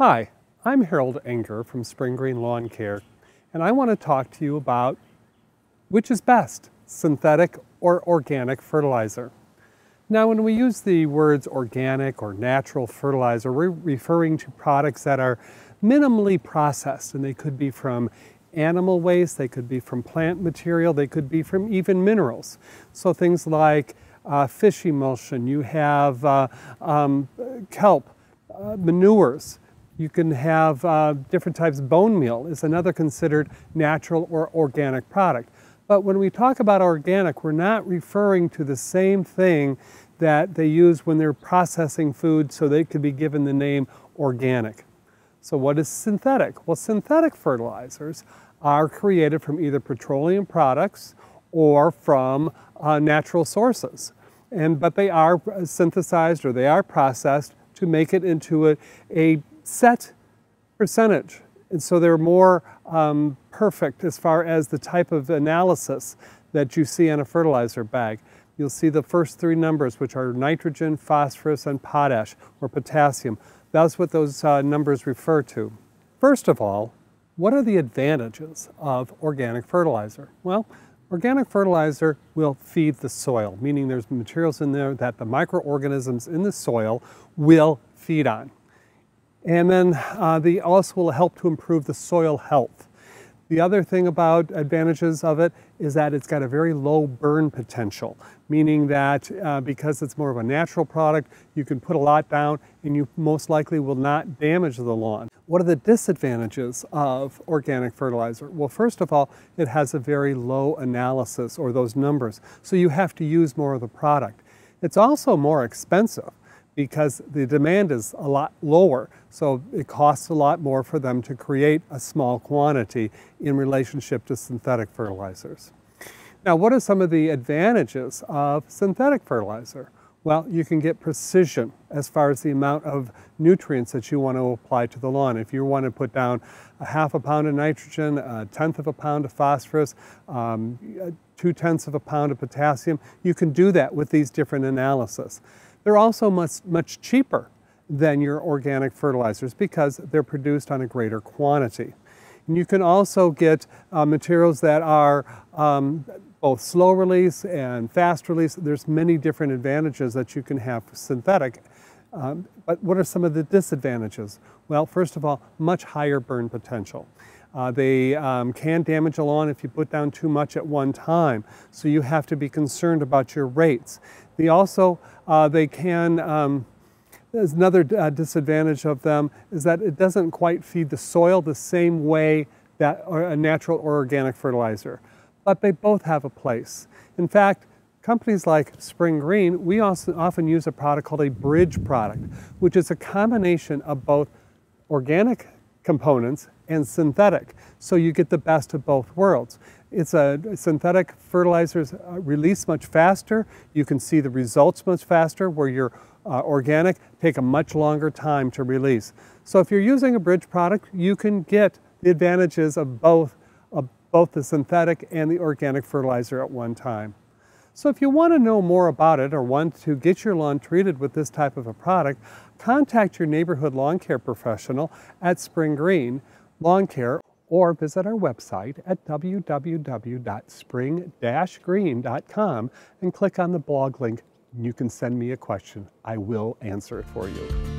Hi, I'm Harold Enger from SpringGreen Lawn Care, and I want to talk to you about which is best, synthetic or organic fertilizer. Now, when we use the words organic or natural fertilizer, we're referring to products that are minimally processed, and they could be from animal waste, they could be from plant material, they could be from even minerals. So things like fish emulsion, you have kelp, manures. You can have different types of bone meal is another considered natural or organic product. But when we talk about organic, we're not referring to the same thing that they use when they're processing food, so they could be given the name organic. So what is synthetic? Well, synthetic fertilizers are created from either petroleum products or from natural sources. But they are synthesized or they are processed to make it into a set percentage. And so they're more perfect as far as the type of analysis that you see on a fertilizer bag. You'll see the first three numbers, which are nitrogen, phosphorus, and potash, or potassium. That's what those numbers refer to. First of all, what are the advantages of organic fertilizer? Well, organic fertilizer will feed the soil, meaning there's materials in there that the microorganisms in the soil will feed on. And then they also will help to improve the soil health. The other thing about advantages of it is that it's got a very low burn potential, meaning that because it's more of a natural product, you can put a lot down and you most likely will not damage the lawn. What are the disadvantages of organic fertilizer? Well, first of all, it has a very low analysis, or those numbers, so you have to use more of the product. It's also more expensive, because the demand is a lot lower, so it costs a lot more for them to create a small quantity in relationship to synthetic fertilizers. Now, what are some of the advantages of synthetic fertilizer? Well, you can get precision as far as the amount of nutrients that you want to apply to the lawn. If you want to put down a half a pound of nitrogen, a tenth of a pound of phosphorus, 2/10 of a pound of potassium, you can do that with these different analyses. They're also much cheaper than your organic fertilizers because they're produced on a greater quantity. And you can also get materials that are both slow release and fast release. There's many different advantages that you can have for synthetic. But what are some of the disadvantages? Well, first of all, much higher burn potential. They can damage a lawn if you put down too much at one time, so you have to be concerned about your rates. They can, there's another disadvantage of them is that it doesn't quite feed the soil the same way that a natural or organic fertilizer, but they both have a place. In fact, companies like SpringGreen, we also often use a product called a bridge product, which is a combination of both organic components and synthetic, so you get the best of both worlds. Synthetic fertilizers release much faster. You can see the results much faster, where your organic take a much longer time to release. So if you're using a bridge product, you can get the advantages of both the synthetic and the organic fertilizer at one time. So if you want to know more about it or want to get your lawn treated with this type of a product, contact your neighborhood lawn care professional at SpringGreen Lawn Care, or visit our website at www.spring-green.com and click on the blog link. You can send me a question. I will answer it for you.